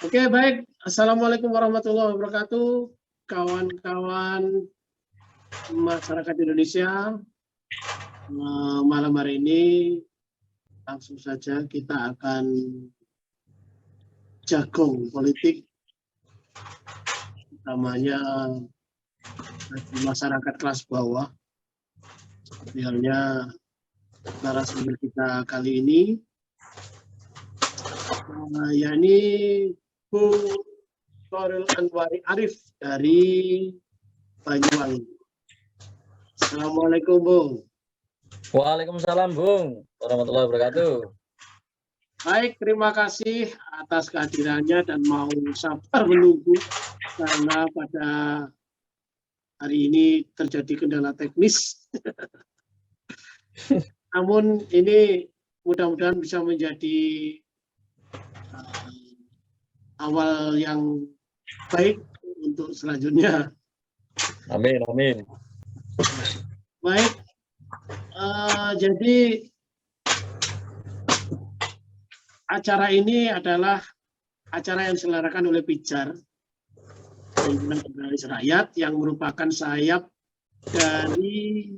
Oke, baik. Assalamualaikum warahmatullahi wabarakatuh. Kawan-kawan masyarakat Indonesia, malam hari ini langsung saja kita akan jagung politik, utamanya masyarakat kelas bawah. Seperti halnya narasumber kita kali ini, yakni Bung Chairul Anwari Arif dari Banyuwangi. Assalamualaikum, Bung. Waalaikumsalam, Bung. Warahmatullahi wabarakatuh. Baik, terima kasih atas kehadirannya dan mau sabar menunggu karena pada hari ini terjadi kendala teknis. Namun ini mudah-mudahan bisa menjadi awal yang baik untuk selanjutnya. Amin, amin. Baik, jadi acara ini adalah acara yang diselenggarakan oleh Pijar, Himpunan Jurnalis Rakyat, yang merupakan sayap dari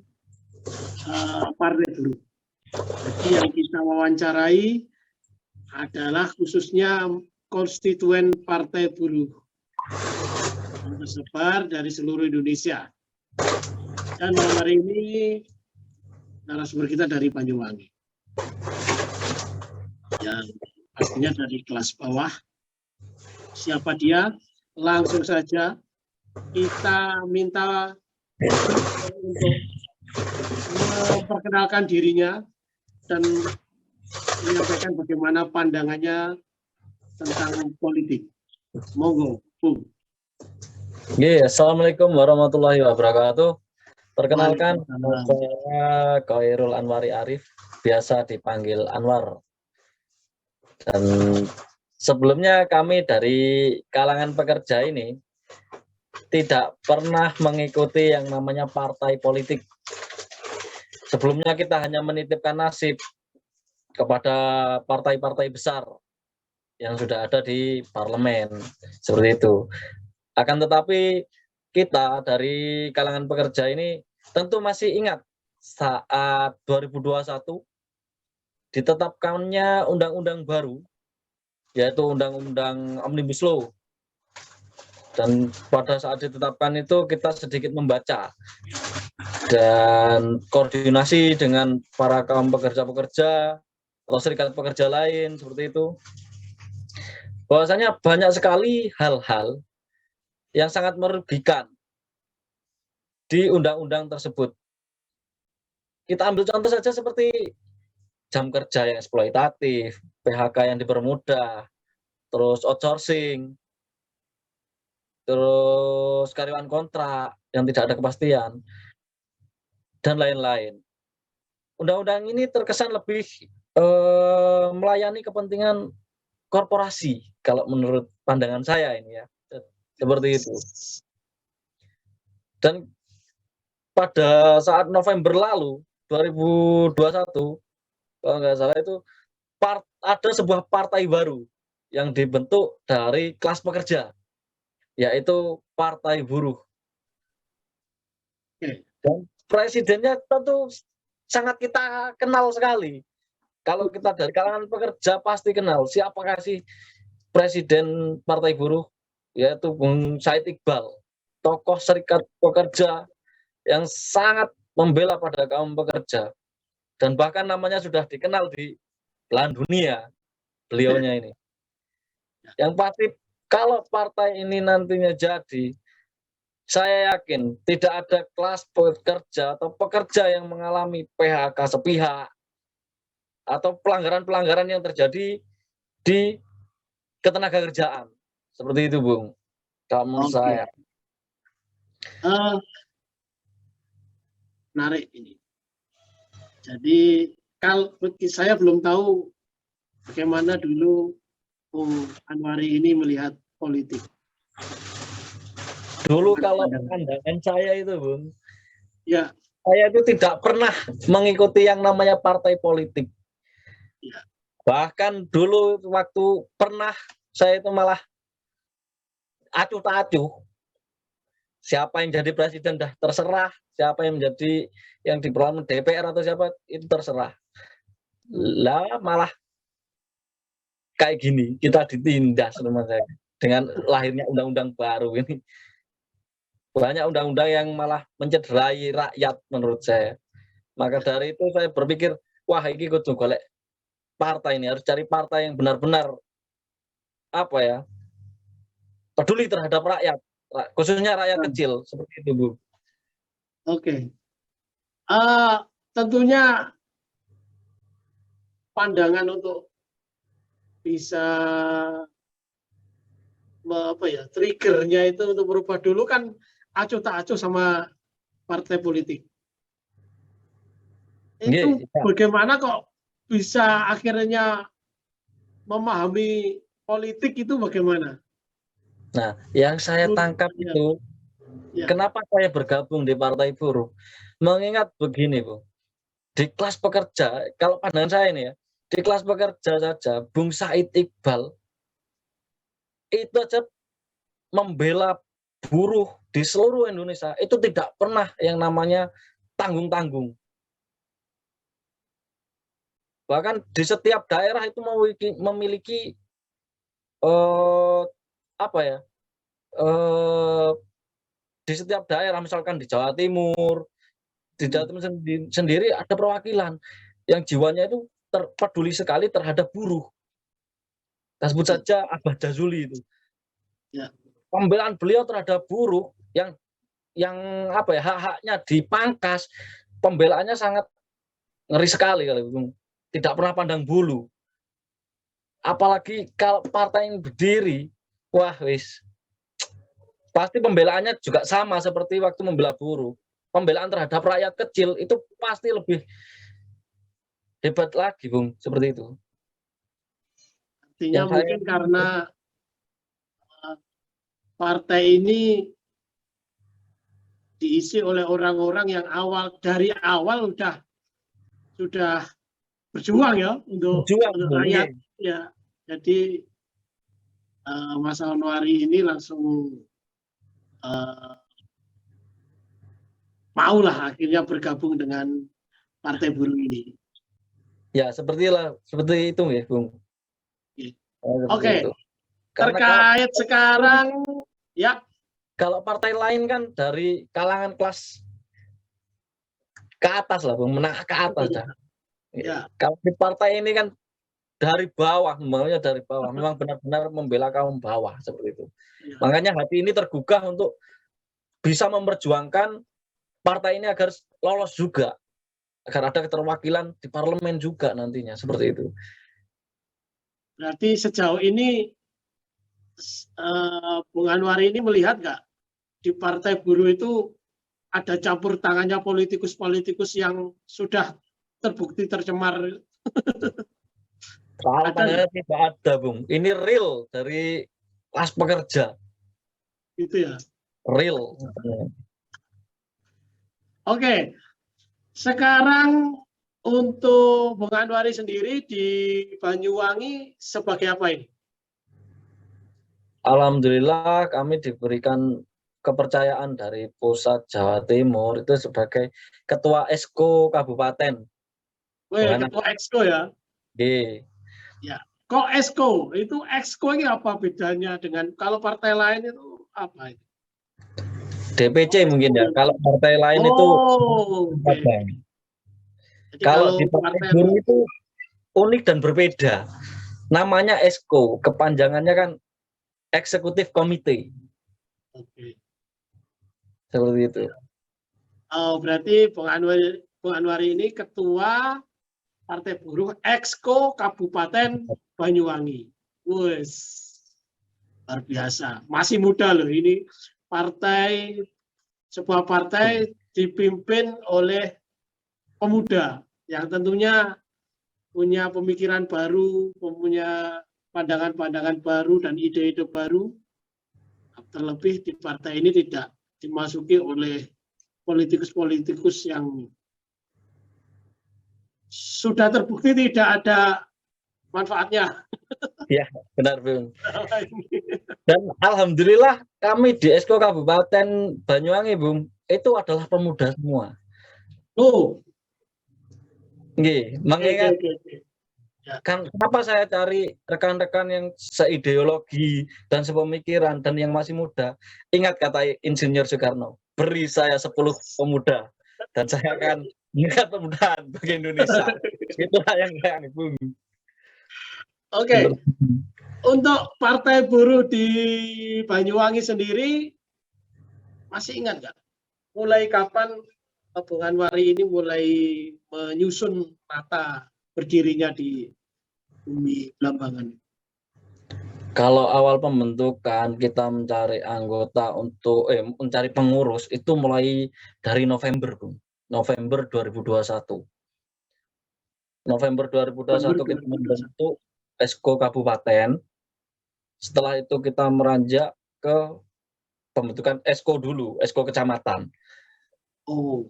Partai Buruh. Jadi yang kita wawancarai adalah khususnya konstituen Partai Buruh yang tersebar dari seluruh Indonesia. Dan malam hari ini narasumber kita dari Banyuwangi. Yang pastinya dari kelas bawah. Siapa dia? Langsung saja kita minta untuk memperkenalkan dirinya dan menyampaikan bagaimana pandangannya tentang politik. Monggo, Bung. Assalamualaikum warahmatullahi wabarakatuh. Perkenalkan, saya Chairul Anwari Arif, biasa dipanggil Anwar. Dan sebelumnya kami dari kalangan pekerja ini tidak pernah mengikuti yang namanya partai politik. Sebelumnya kita hanya menitipkan nasib kepada partai-partai besar yang sudah ada di parlemen, seperti itu. Akan tetapi kita dari kalangan pekerja ini tentu masih ingat saat 2021 ditetapkannya undang-undang baru, yaitu Undang-Undang Omnibus Law. Dan pada saat ditetapkan itu kita sedikit membaca dan koordinasi dengan para kaum pekerja-pekerja atau serikat pekerja lain seperti itu. Bahwasanya banyak sekali hal-hal yang sangat merugikan di undang-undang tersebut. Kita ambil contoh saja seperti jam kerja yang eksploitatif, PHK yang dipermudah, terus outsourcing, terus karyawan kontrak yang tidak ada kepastian, dan lain-lain. Undang-undang ini terkesan lebih melayani kepentingan korporasi, kalau menurut pandangan saya ini ya, seperti itu. Dan pada saat November lalu 2021, kalau nggak salah itu ada sebuah partai baru yang dibentuk dari kelas pekerja, yaitu Partai Buruh. Dan presidennya tentu sangat kita kenal sekali. Kalau kita dari kalangan pekerja pasti kenal siapakah sih presiden Partai Buruh, yaitu Bung Said Iqbal, tokoh serikat pekerja yang sangat membela pada kaum pekerja, dan bahkan namanya sudah dikenal di belahan dunia, beliaunya ini. Yang pasti kalau partai ini nantinya jadi, saya yakin tidak ada kelas pekerja atau pekerja yang mengalami PHK sepihak atau pelanggaran-pelanggaran yang terjadi di ketenagakerjaan. Seperti itu, Bung. Kamu saya. Menarik ini. Jadi kalau saya belum tahu bagaimana dulu Bung Anwari ini melihat politik. Dulu kalau pandangan saya itu, Bung, ya, saya itu tidak pernah mengikuti yang namanya partai politik. Ya. Bahkan dulu waktu pernah saya itu malah acuh tak acuh. Siapa yang jadi presiden dah terserah, siapa yang menjadi yang di parlemen DPR atau siapa itu terserah. Lah malah kayak gini kita ditindas teman saya dengan lahirnya undang-undang baru ini. Banyak undang-undang yang malah mencederai rakyat menurut saya. Maka dari itu saya berpikir, wah ini kudu golek partai ini, harus cari partai yang benar-benar apa ya, peduli terhadap rakyat, khususnya rakyat kecil seperti itu, Bu. Oke. Tentunya pandangan untuk bisa triggernya itu untuk berubah dulu kan acuh tak acuh sama partai politik. Itu Ya. bagaimana kok bisa akhirnya memahami politik itu bagaimana? Nah, yang saya tangkap itu, kenapa saya bergabung di Partai Buruh? Mengingat begini, Bu. Di kelas pekerja, kalau pandangan saya ini ya, di kelas pekerja saja, Bung Said Iqbal itu aja membela buruh di seluruh Indonesia itu tidak pernah yang namanya tanggung-tanggung. Bahkan di setiap daerah itu memiliki di setiap daerah, misalkan di Jawa Timur, di Jawa Timur sendiri ada perwakilan yang jiwanya itu peduli sekali terhadap buruh. Kita sebut saja Abah Jazuli itu. Ya. Pembelaan beliau terhadap buruh yang hak-haknya dipangkas, pembelaannya sangat ngeri sekali kalau tidak pernah pandang bulu. Apalagi kalau partai yang berdiri, wah wis pasti pembelaannya juga sama seperti waktu membela buruh. Pembelaan terhadap rakyat kecil itu pasti lebih hebat lagi, Bung, seperti itu. Artinya mungkin karena partai ini diisi oleh orang-orang yang dari awal sudah berjuang ya untuk rakyat ya. Jadi Mas Anwari ini langsung maulah akhirnya bergabung dengan Partai Buruh ini. Ya, seperti itu ya, Bung. Oke. Terkait sekarang ya. Kalau partai lain kan dari kalangan kelas ke atas lah, Bung, menengah ke atas dah. Ya. Kalau di partai ini kan dari bawah, memangnya dari bawah, memang benar-benar membela kaum bawah seperti itu. Ya. Makanya hati ini tergugah untuk bisa memperjuangkan partai ini agar lolos juga, agar ada keterwakilan di parlemen juga nantinya seperti itu. Berarti sejauh ini Bung Anwari ini melihat nggak di Partai Buruh itu ada campur tangannya politikus-politikus yang sudah terbukti tercemar? Kalau pandangannya tidak ada, Bung. Ini real dari kelas pekerja. Itu ya. Real. Oke. Sekarang untuk Bung Anwari sendiri di Banyuwangi sebagai apa ini? Alhamdulillah kami diberikan kepercayaan dari pusat Jawa Timur itu sebagai ketua Exco Kabupaten. Ketua Exco ya? Ya. Kok Exco? Itu Exco ini apa bedanya dengan kalau partai lain itu apa itu? DPC mungkin ya. Kalau partai lain itu okay. Kalau di Partai Buruh itu unik dan berbeda. Namanya Exco, kepanjangannya kan Eksekutif Komite. Oke. Seperti itu. Oh, berarti Bung Anwari ini ketua Partai Buruh Exco Kabupaten Banyuwangi. Wes, luar biasa. Masih muda loh ini sebuah partai dipimpin oleh pemuda yang tentunya punya pemikiran baru, punya pandangan-pandangan baru dan ide-ide baru. Terlebih di partai ini tidak dimasuki oleh politikus-politikus yang sudah terbukti tidak ada manfaatnya. Ya, benar Bung. Dan alhamdulillah kami di Esko Kabupaten Banyuwangi Bung itu adalah pemuda semua. Oh, Nggih, mengingat kan kenapa saya cari rekan-rekan yang seideologi dan sepemikiran dan yang masih muda. Ingat kata Insinyur Soekarno, beri saya 10 pemuda dan saya akan meningkat pemuda bagi Indonesia. Itulah yang saya Bung. Oke. Untuk Partai Buruh di Banyuwangi sendiri masih ingat nggak? Mulai kapan Bung Anwari ini mulai menyusun rata berdirinya di Bumi Blambangan? Kalau awal pembentukan kita mencari anggota untuk mencari pengurus itu mulai dari November, Bung. November 2021. November 2021 kita membentuk Esko Kabupaten. Setelah itu kita meranjak ke pembentukan Esko dulu, Esko Kecamatan. Oh.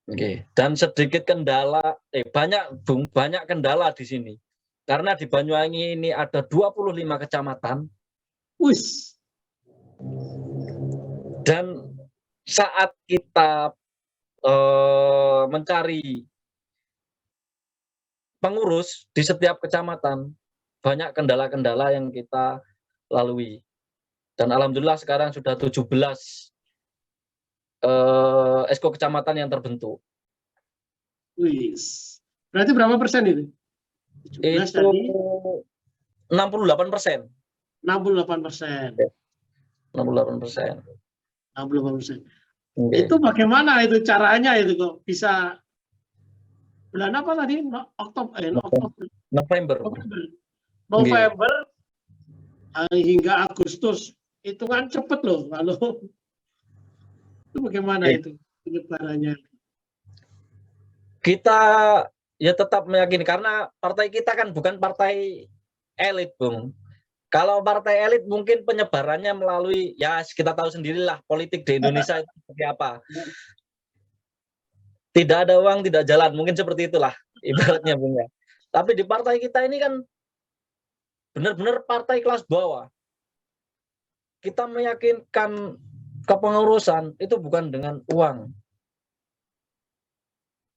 Oke. Dan sedikit kendala, banyak kendala di sini. Karena di Banyuwangi ini ada 25 kecamatan. Wis. Dan saat kita mencari pengurus di setiap kecamatan, banyak kendala-kendala yang kita lalui. Dan alhamdulillah sekarang sudah 17 Esko kecamatan yang terbentuk. Wis. Berarti berapa persen itu? Itu 68%. 68%. 68%. 68%. Okay. Itu bagaimana itu caranya itu kok bisa bulan apa tadi? November hingga Agustus. Itu kan cepet loh kalau itu bagaimana itu penyebarannya? Kita ya tetap meyakini karena partai kita kan bukan partai elit, Bung. Kalau partai elit mungkin penyebarannya melalui ya kita tahu sendirilah politik di Indonesia itu seperti apa. Tidak ada uang tidak jalan, mungkin seperti itulah ibaratnya, Bung ya. Tapi di partai kita ini kan benar-benar partai kelas bawah. Kita meyakinkan kepengurusan itu bukan dengan uang.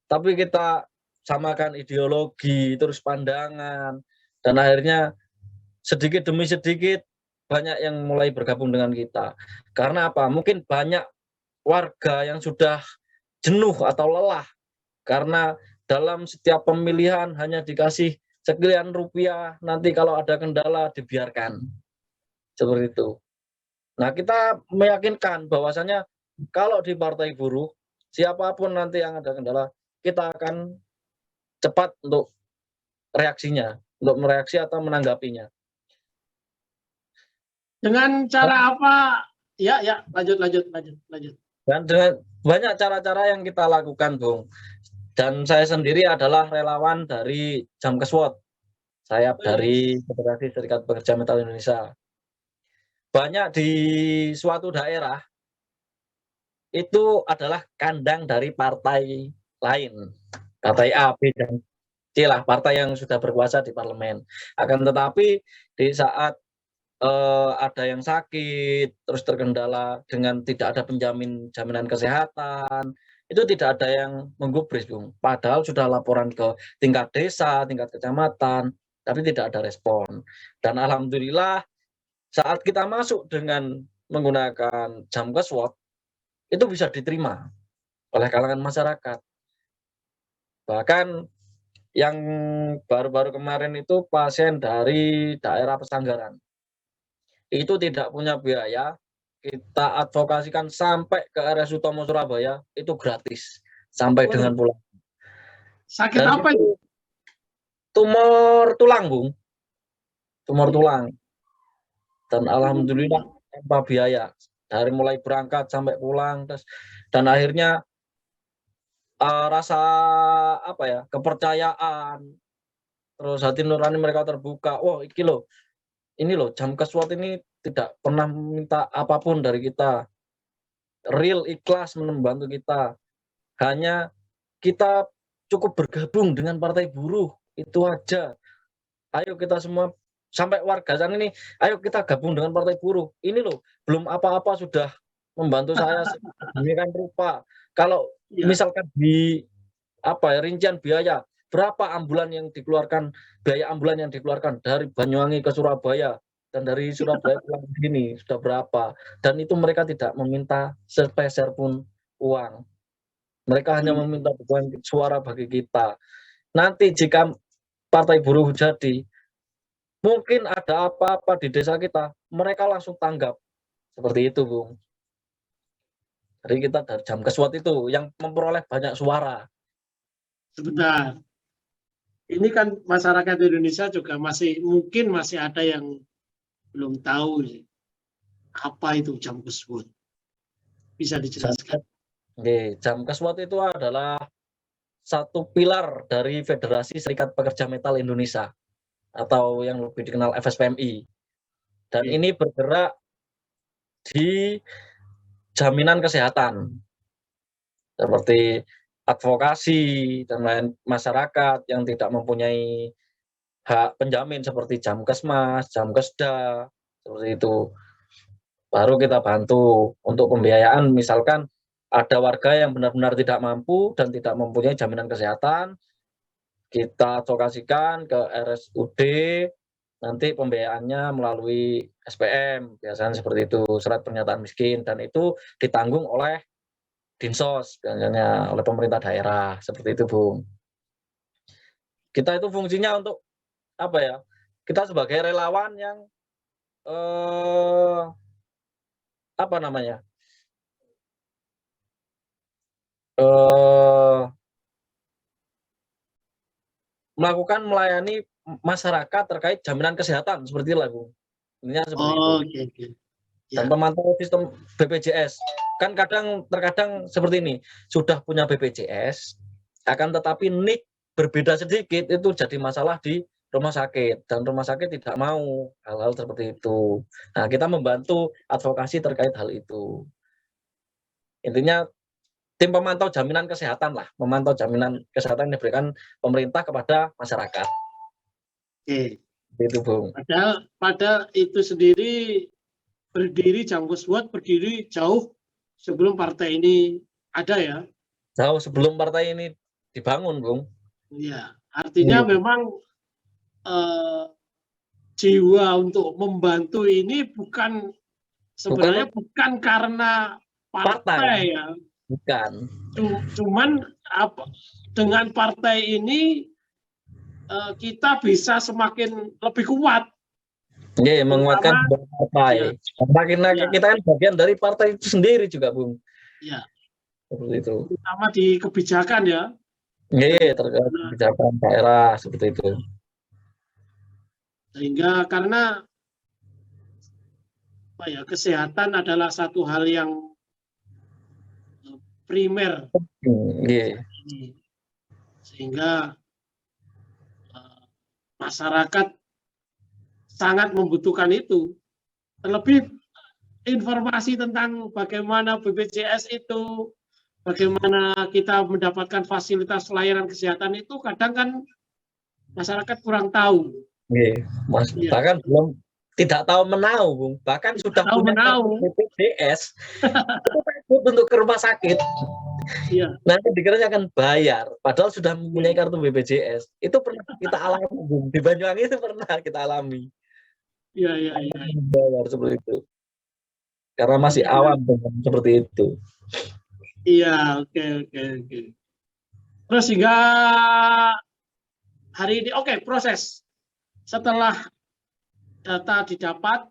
Tapi kita samakan ideologi, terus pandangan, dan akhirnya sedikit demi sedikit banyak yang mulai bergabung dengan kita. Karena apa? Mungkin banyak warga yang sudah jenuh atau lelah karena dalam setiap pemilihan hanya dikasih sekian rupiah, nanti kalau ada kendala dibiarkan. Seperti itu. Nah, kita meyakinkan bahwasanya kalau di Partai Buruh, siapapun nanti yang ada kendala, kita akan cepat untuk reaksinya, untuk mereaksi atau menanggapinya. Dengan cara apa? Ya, lanjut. Dan dengan banyak cara-cara yang kita lakukan, Bung. Dan saya sendiri adalah relawan dari Jamkeswot. Saya dari Federasi Serikat Pekerja Metal Indonesia. Banyak di suatu daerah itu adalah kandang dari partai lain. Partai A, B, dan C lah, partai yang sudah berkuasa di parlemen. Akan tetapi di saat ada yang sakit, terus terkendala dengan tidak ada jaminan kesehatan, itu tidak ada yang menggubris, Bung. Padahal sudah laporan ke tingkat desa, tingkat kecamatan, tapi tidak ada respon. Dan alhamdulillah saat kita masuk dengan menggunakan Jamkeswot, itu bisa diterima oleh kalangan masyarakat. Bahkan yang baru-baru kemarin itu pasien dari daerah Pesanggaran. Itu tidak punya biaya, kita advokasikan sampai ke RS Utomo Surabaya, itu gratis sampai dengan pulang. Sakit dan apa itu? Tumor tulang, Bung. Tumor tulang. Dan alhamdulillah tanpa biaya, dari mulai berangkat sampai pulang, dan akhirnya rasa kepercayaan, terus hati nurani mereka terbuka. Wah, ini loh Jamkeswot ini tidak pernah minta apapun dari kita, real ikhlas membantu kita, hanya kita cukup bergabung dengan Partai Buruh, itu aja. Ayo kita semua sampai warga sana ini, ayo kita gabung dengan Partai Buruh. Ini loh, belum apa-apa sudah membantu saya sedemikian rupa. Kalau misalkan di rincian biaya, berapa ambulan yang dikeluarkan, biaya ambulan yang dikeluarkan dari Banyuwangi ke Surabaya dan dari Surabaya pulang ke sini sudah berapa, dan itu mereka tidak meminta sepeser pun uang. Mereka hanya meminta dukungan suara bagi kita. Nanti jika Partai Buruh jadi, mungkin ada apa-apa di desa kita, mereka langsung tanggap. Seperti itu, Bung. Jadi kita dari jam keswat itu yang memperoleh banyak suara. Sebentar. Ini kan masyarakat Indonesia juga mungkin masih ada yang belum tahu nih, apa itu jam keswat. Bisa dijelaskan? Jam keswat itu adalah satu pilar dari Federasi Serikat Pekerja Metal Indonesia atau yang lebih dikenal FSPMI. Dan ini bergerak di jaminan kesehatan seperti advokasi dan lain masyarakat yang tidak mempunyai hak penjamin seperti Jamkesmas, Jamkesda, seperti itu. Baru kita bantu untuk pembiayaan, misalkan ada warga yang benar-benar tidak mampu dan tidak mempunyai jaminan kesehatan, kita advokasikan ke RSUD, nanti pembiayaannya melalui SPM, biasanya seperti itu, surat pernyataan miskin, dan itu ditanggung oleh Dinsos, biasanya oleh pemerintah daerah, seperti itu, Bung. Kita itu fungsinya untuk apa ya? Kita sebagai relawan yang apa namanya? Melakukan melayani masyarakat terkait jaminan kesehatan seperti itu, Bung. Intinya seperti itu. Okay. Dan pemantau sistem BPJS. Kan terkadang seperti ini, sudah punya BPJS, akan tetapi NIK berbeda sedikit, itu jadi masalah di rumah sakit, dan rumah sakit tidak mau hal-hal seperti itu. Nah, kita membantu advokasi terkait hal itu. Intinya tim pemantau jaminan kesehatan lah, memantau jaminan kesehatan yang diberikan pemerintah kepada masyarakat. Oke. Itu, Bung. Padahal itu sendiri berdiri, Jam Keswat berdiri jauh sebelum partai ini ada ya? Jauh sebelum partai ini dibangun, Bung. Iya, artinya memang jiwa untuk membantu ini bukan karena partai ya. Bukan. Cuman dengan partai ini kita bisa semakin lebih kuat. Iya, menguatkan partai. Karena kita kan bagian dari partai itu sendiri juga, Bung. Iya. Seperti itu. Terutama di kebijakan ya. Iya, terkait kebijakan daerah seperti itu. Sehingga karena kesehatan adalah satu hal yang primer. Iya. Sehingga masyarakat sangat membutuhkan itu. Terlebih informasi tentang bagaimana BPJS itu, bagaimana kita mendapatkan fasilitas layanan kesehatan itu kadang kan masyarakat kurang tahu. Iya, bahkan belum tidak tahu menau, Bung. Bahkan sudah punya BPJS itu takut untuk ke rumah sakit. Iya. Nanti dikiranya akan bayar, padahal sudah mempunyai kartu BPJS. Itu pernah kita alami, Bung. Di Banyuwangi itu pernah kita alami. Iya. Bayar seperti itu. Karena masih awam dengan seperti itu. Iya, oke. Terus hingga hari ini, proses setelah data didapat,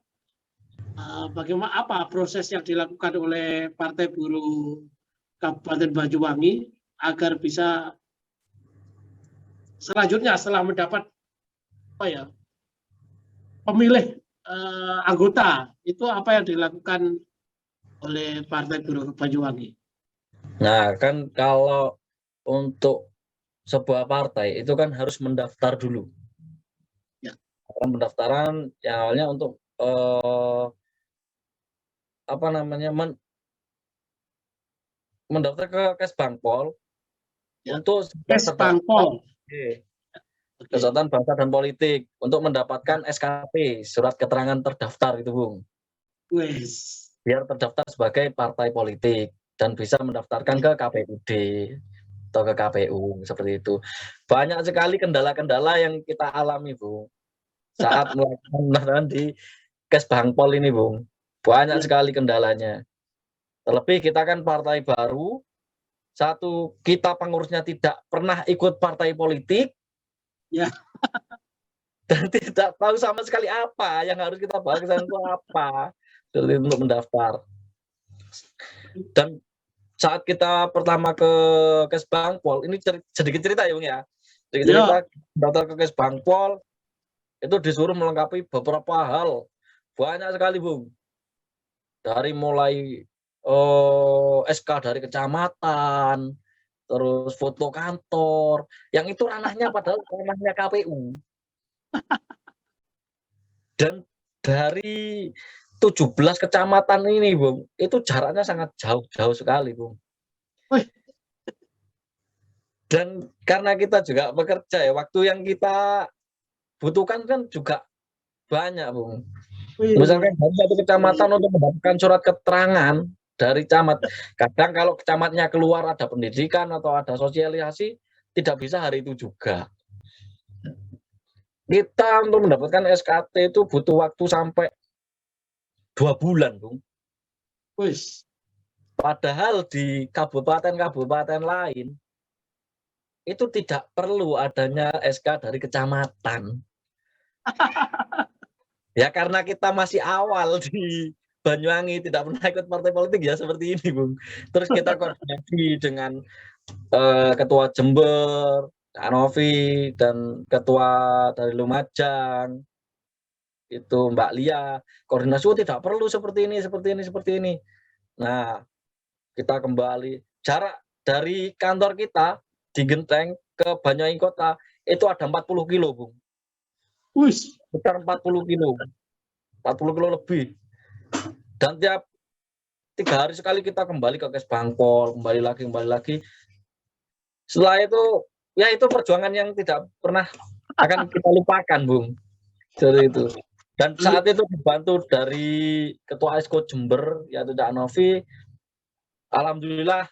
bagaimana proses yang dilakukan oleh Partai Buruh Kabupaten Banyuwangi agar bisa selanjutnya setelah mendapat pemilih anggota, itu apa yang dilakukan oleh Partai Buruh Banyuwangi? Nah, kan kalau untuk sebuah partai itu kan harus mendaftar dulu. Ya. Pendaftaran yang awalnya untuk mendaftar ke Kesbangpol ya. Untuk Kesbangpol. Oke. Kesehatan Bangsa dan Politik untuk mendapatkan SKP, surat keterangan terdaftar itu, Bung. Wes. Biar terdaftar sebagai partai politik dan bisa mendaftarkan ke KPUD atau ke KPU seperti itu. Banyak sekali kendala-kendala yang kita alami, Bung, saat melakukan di Kesbangpol ini, Bung. Banyak Ya. sekali kendalanya. Terlebih kita kan partai baru, satu, kita pengurusnya tidak pernah ikut partai politik, Ya. dan tidak tahu sama sekali apa yang harus kita bawa ke sana itu apa untuk mendaftar. Dan saat kita pertama ke Kesbangpol, ini sedikit cerita ya, Bung ya. Sedikit cerita, daftar ke Kesbangpol, itu disuruh melengkapi beberapa hal. Banyak sekali, Bung. Dari mulai SK dari kecamatan, terus foto kantor, yang itu ranahnya padahal ranahnya KPU. Dan dari 17 kecamatan ini, Bung, itu jaraknya sangat jauh sekali, Bung. Wih. Dan karena kita juga bekerja ya, waktu yang kita butuhkan kan juga banyak, Bung. Wih. Misalkan dari satu kecamatan untuk mendapatkan surat keterangan dari camat, kadang kalau kecamatnya keluar ada pendidikan atau ada sosialisasi, tidak bisa hari itu juga. Kita untuk mendapatkan SKT itu butuh waktu sampai 2 bulan, Bung. Wis. Padahal di kabupaten-kabupaten lain itu tidak perlu adanya SK dari kecamatan. Ya karena kita masih awal di Banyuwangi, tidak pernah ikut partai politik ya seperti ini, Bung. Terus kita koordinasi dengan Ketua Jember, Kak Novi, dan Ketua dari Lumajang, itu Mbak Lia, koordinasi tidak perlu seperti ini. Nah, kita kembali, jarak dari kantor kita di Genteng ke Banyuwangi Kota itu ada 40 kilo, Bung. Wis. Sekitar 40 kilo lebih. Dan tiap 3 hari sekali kita kembali ke Kesbangpol, kembali lagi. Setelah itu, ya itu perjuangan yang tidak pernah akan kita lupakan, Bung. Jadi itu. Dan saat itu dibantu dari Ketua Esko Jember, yaitu Cak Novi, alhamdulillah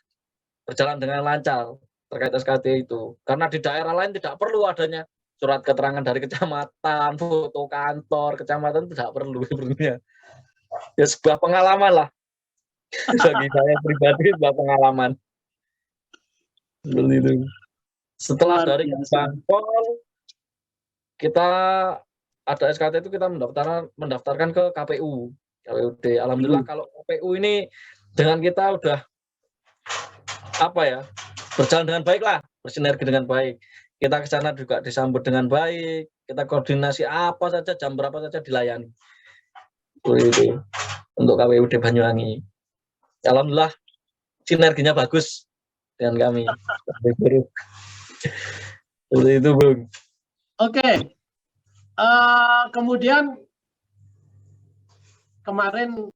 berjalan dengan lancar terkait SKT itu. Karena di daerah lain tidak perlu adanya surat keterangan dari kecamatan, foto kantor, kecamatan tidak perlu sebenarnya. Ya sebuah pengalaman lah. Bagi saya pribadi sebuah pengalaman. Seperti itu. Setelah dari Kesbangpol, kita ada SKT itu kita mendaftarkan ke KPU. KPUD. Alhamdulillah kalau KPU ini dengan kita udah berjalan dengan baik lah, bersinergi dengan baik. Kita ke sana juga disambut dengan baik, kita koordinasi apa saja, jam berapa saja dilayani. Itu untuk KPUD Banyuwangi. Alhamdulillah sinerginya bagus dengan kami. Seperti itu, Bung. Oke. Kemudian kemarin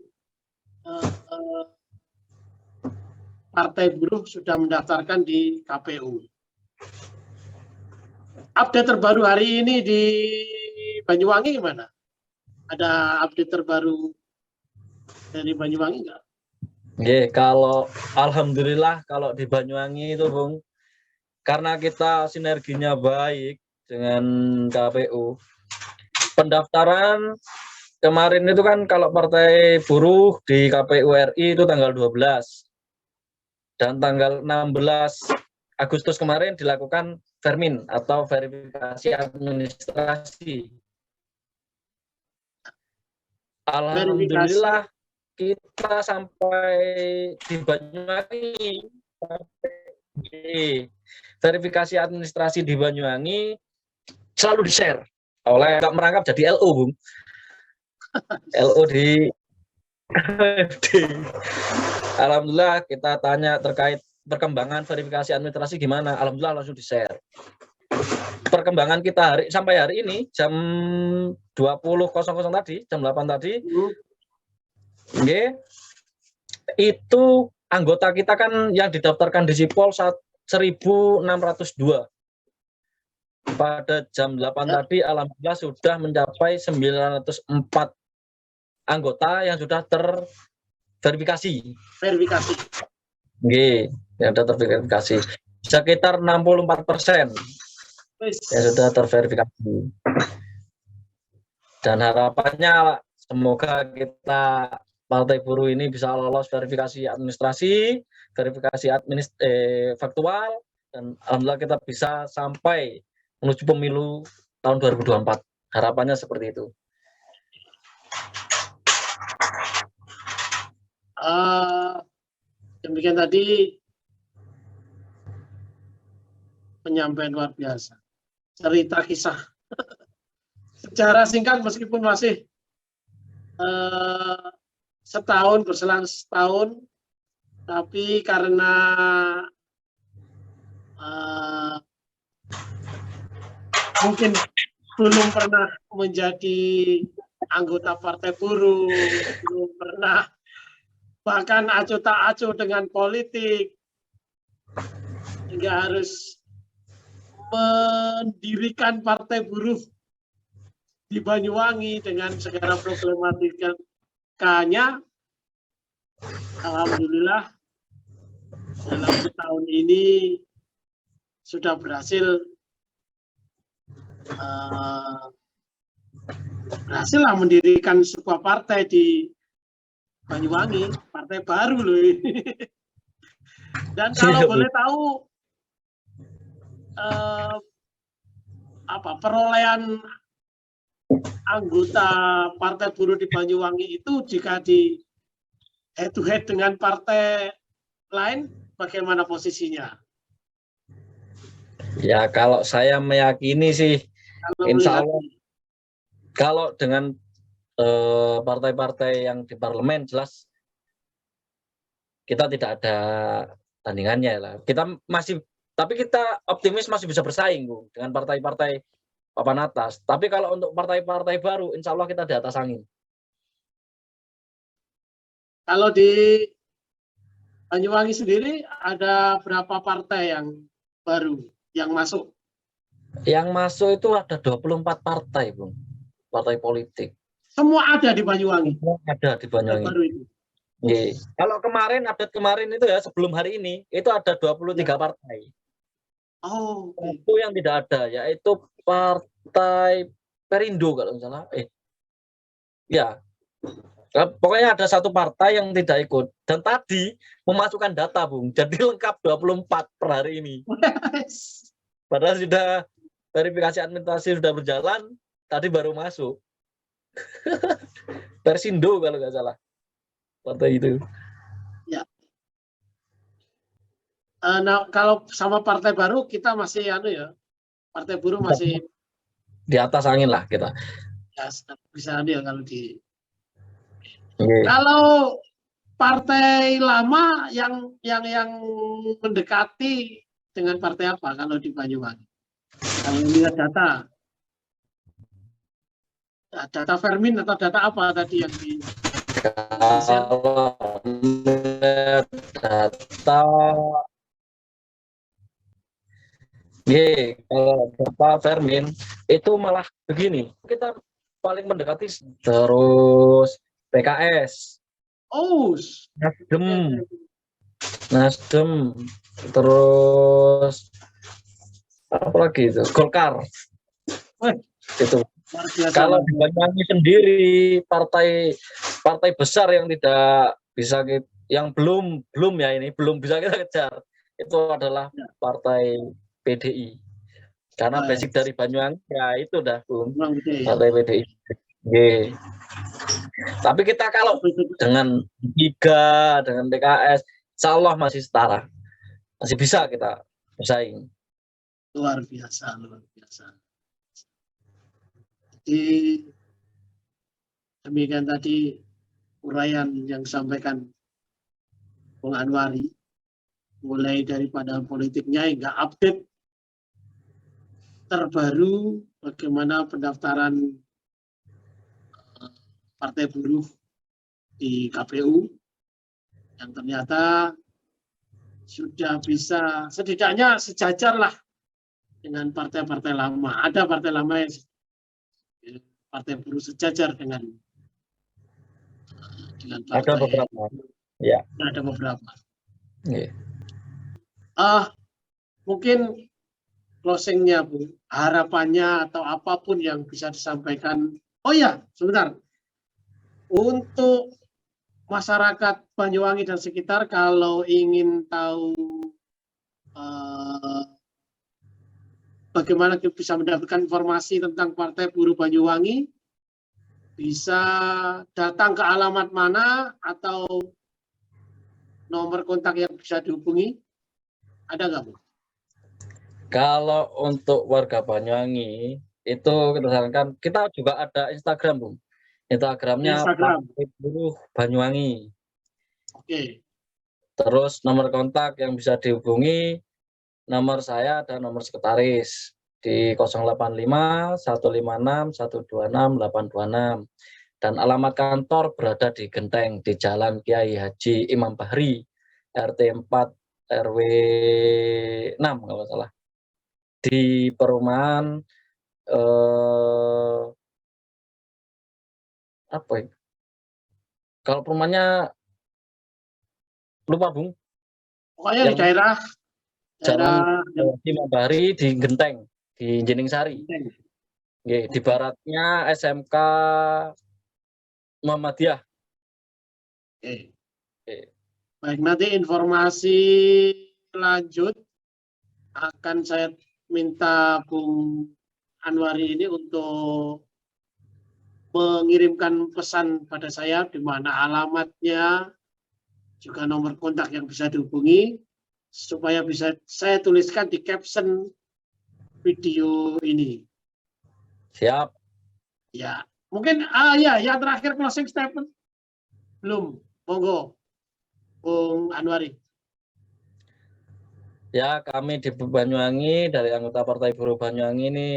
Partai Buruh sudah mendaftarkan di KPU. Update terbaru hari ini di Banyuwangi gimana? Ada update terbaru dari Banyuwangi nggak? Kalau alhamdulillah kalau di Banyuwangi itu, Bung, karena kita sinerginya baik dengan KPU. Pendaftaran kemarin itu kan kalau Partai Buruh di KPU RI itu tanggal 12. Dan tanggal 16 Agustus kemarin dilakukan vermin atau verifikasi administrasi. Alhamdulillah kita sampai di Banyuwangi, verifikasi administrasi di Banyuwangi selalu di-share oleh merangkap jadi LO, Bung. LO di KFD. Alhamdulillah kita tanya terkait perkembangan verifikasi administrasi gimana, alhamdulillah langsung di-share. Perkembangan kita sampai hari ini jam 20.00 tadi, jam 8 tadi, itu anggota kita kan yang didaftarkan di Sipol 1.602. pada jam 8 Ya. tadi alhamdulillah sudah mencapai 904 anggota yang sudah terverifikasi. Verifikasi. Nggih, yang sudah terverifikasi. Sekitar 64% Wis. yang sudah terverifikasi. Dan harapannya semoga kita Partai Buruh ini bisa lolos verifikasi administrasi, verifikasi faktual, dan alhamdulillah kita bisa sampai menuju pemilu tahun 2024. Harapannya seperti itu. Demikian tadi penyampaian luar biasa. Cerita kisah. Secara singkat meskipun masih setahun, berselang setahun, tapi karena mungkin belum pernah menjadi anggota Partai Buruh, belum pernah bahkan acuh tak acuh dengan politik, hingga harus mendirikan Partai Buruh di Banyuwangi dengan segala problematikanya. Alhamdulillah dalam setahun ini sudah berhasil mendirikan sebuah partai di Banyuwangi, partai baru loh ini. Dan kalau boleh tahu perolehan anggota Partai Buruh di Banyuwangi itu jika di head to head dengan partai lain, bagaimana posisinya? Ya, kalau saya meyakini sih, insya Allah, kalau dengan partai-partai yang di parlemen jelas kita tidak ada tandingannya lah. Tapi kita optimis masih bisa bersaing, Bu, dengan partai-partai papan atas. Tapi kalau untuk partai-partai baru, insya Allah kita di atas angin. Kalau di Banyuwangi sendiri ada berapa partai yang baru yang masuk? Yang masuk itu ada 24 partai, Bung. Partai politik. Semua ada di Banyuwangi? Semua ada di Banyuwangi. Baru itu. Iya. Kalau update kemarin itu ya, sebelum hari ini, itu ada 23 partai. Oh, itu yang tidak ada, yaitu Partai Perindo kalau nggak salah. Ya, pokoknya ada satu partai yang tidak ikut. Dan tadi memasukkan data, Bung. Jadi lengkap 24 per hari ini. Padahal sudah verifikasi administrasi sudah berjalan, tadi baru masuk. Persindo kalau nggak salah. Partai itu. Ya. Nah, kalau sama partai baru kita masih Partai Buruh masih di atas angin lah kita. Ya, bisa kalau di. Kalau partai lama yang mendekati dengan partai apa kalau di Banyuwangi? Kalau lihat data Fermin atau data apa tadi yang di kalau data kalau data Fermin itu malah begini, kita paling mendekati terus PKS, Nasdem, terus apa lagi itu, Golkar. Itu kalau di Banyuwangi sendiri partai besar yang tidak bisa yang belum bisa kita kejar itu adalah partai PDI, karena basic dari Banyuwangi ya itu dah partai PDI. Tapi kita kalau dengan Tiga, dengan PKS, insya Allah masih setara, masih bisa kita bersaing. Luar biasa. Jadi demikian tadi uraian yang disampaikan Bung Anwari, mulai daripada politiknya hingga update terbaru bagaimana pendaftaran Partai Buruh di KPU yang ternyata sudah bisa setidaknya sejajar lah dengan partai-partai lama. Ada partai lama yang partai buruh sejajar dengan Ada partai. beberapa. Ya. Ada beberapa. Iya. Mungkin closingnya, Bu, harapannya atau apapun yang bisa disampaikan. Oh ya, sebentar. Untuk masyarakat Banyuwangi dan sekitar, kalau ingin tahu bagaimana kita bisa mendapatkan informasi tentang Partai Buruh Banyuwangi, bisa datang ke alamat mana atau nomor kontak yang bisa dihubungi? Ada nggak, Bu? Kalau untuk warga Banyuwangi itu kita sarankan, kita juga ada Instagram, Bu. Instagramnya Instagram. Partai Buruh Banyuwangi. Oke. Terus nomor kontak yang bisa dihubungi, nomor saya dan nomor sekretaris di 085 156 126 826. Dan alamat kantor berada di Genteng, di Jalan Kiai Haji Imam Bahri, RT 4 RW 6 kalau salah. Di perumahan apa ya? Kalau perumahannya lupa, Bung. Pokoknya di Yang daerah Jalan yang Imam Bahri di Genteng, di Jening Sari. Di Oke. baratnya SMK Muhammadiyah. Oke. Oke. Baik, nanti informasi lanjut akan saya minta Bung Anwari ini untuk mengirimkan pesan pada saya di mana alamatnya, juga nomor kontak yang bisa dihubungi, supaya bisa saya tuliskan di caption video ini. Siap. Ya, mungkin ya yang terakhir closing statement belum, monggo Bung Anwari. Ya, kami di Banyuwangi dari anggota Partai Buruh Banyuwangi ini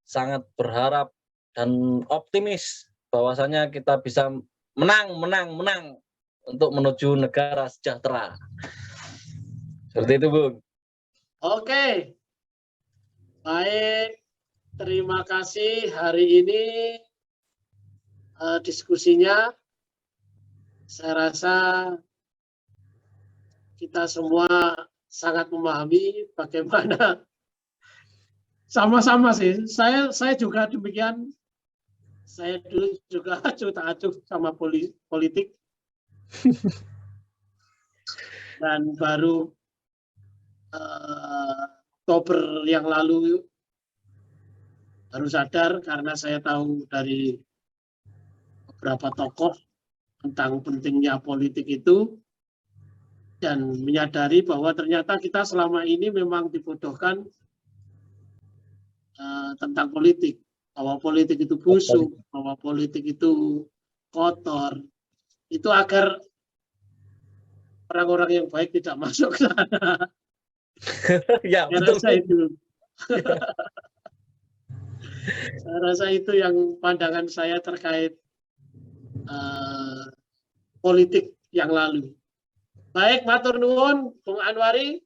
sangat berharap dan optimis bahwasanya kita bisa menang untuk menuju negara sejahtera. Seperti itu, Bung. Oke. Baik, terima kasih hari ini diskusinya. Saya rasa kita semua sangat memahami bagaimana, sama-sama sih. Saya juga demikian. Saya dulu juga acuh-acuh sama politik. Dan baru Oktober yang lalu baru sadar karena saya tahu dari beberapa tokoh tentang pentingnya politik itu, dan menyadari bahwa ternyata kita selama ini memang dibodohkan tentang politik, bahwa politik itu busuk, bahwa politik itu kotor, itu agar orang-orang yang baik tidak masuk ke sana. Ya, Saya betul. rasa itu. Saya rasa itu yang pandangan saya terkait politik yang lalu. Baik, matur nuwun Bung Anwari.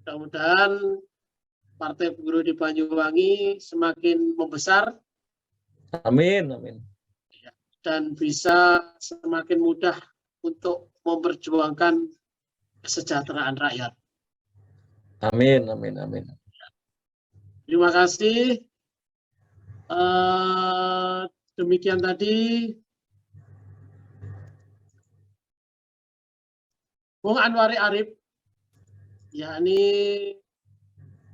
Mudah-mudahan Partai Buruh di Banyuwangi semakin membesar. Amin, amin. Dan bisa semakin mudah untuk memperjuangkan kesejahteraan rakyat. Amin, amin, amin. Terima kasih. Demikian tadi Bung Anwari Arif, yakni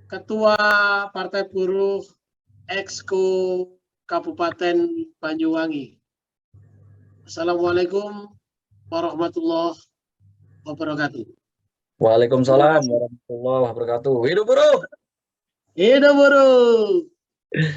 Ketua Partai Buruh Exco Kabupaten Banyuwangi. Assalamualaikum warahmatullahi wabarakatuh. Waalaikumsalam warahmatullahi wabarakatuh. Hidup buruh! Hidup buruh!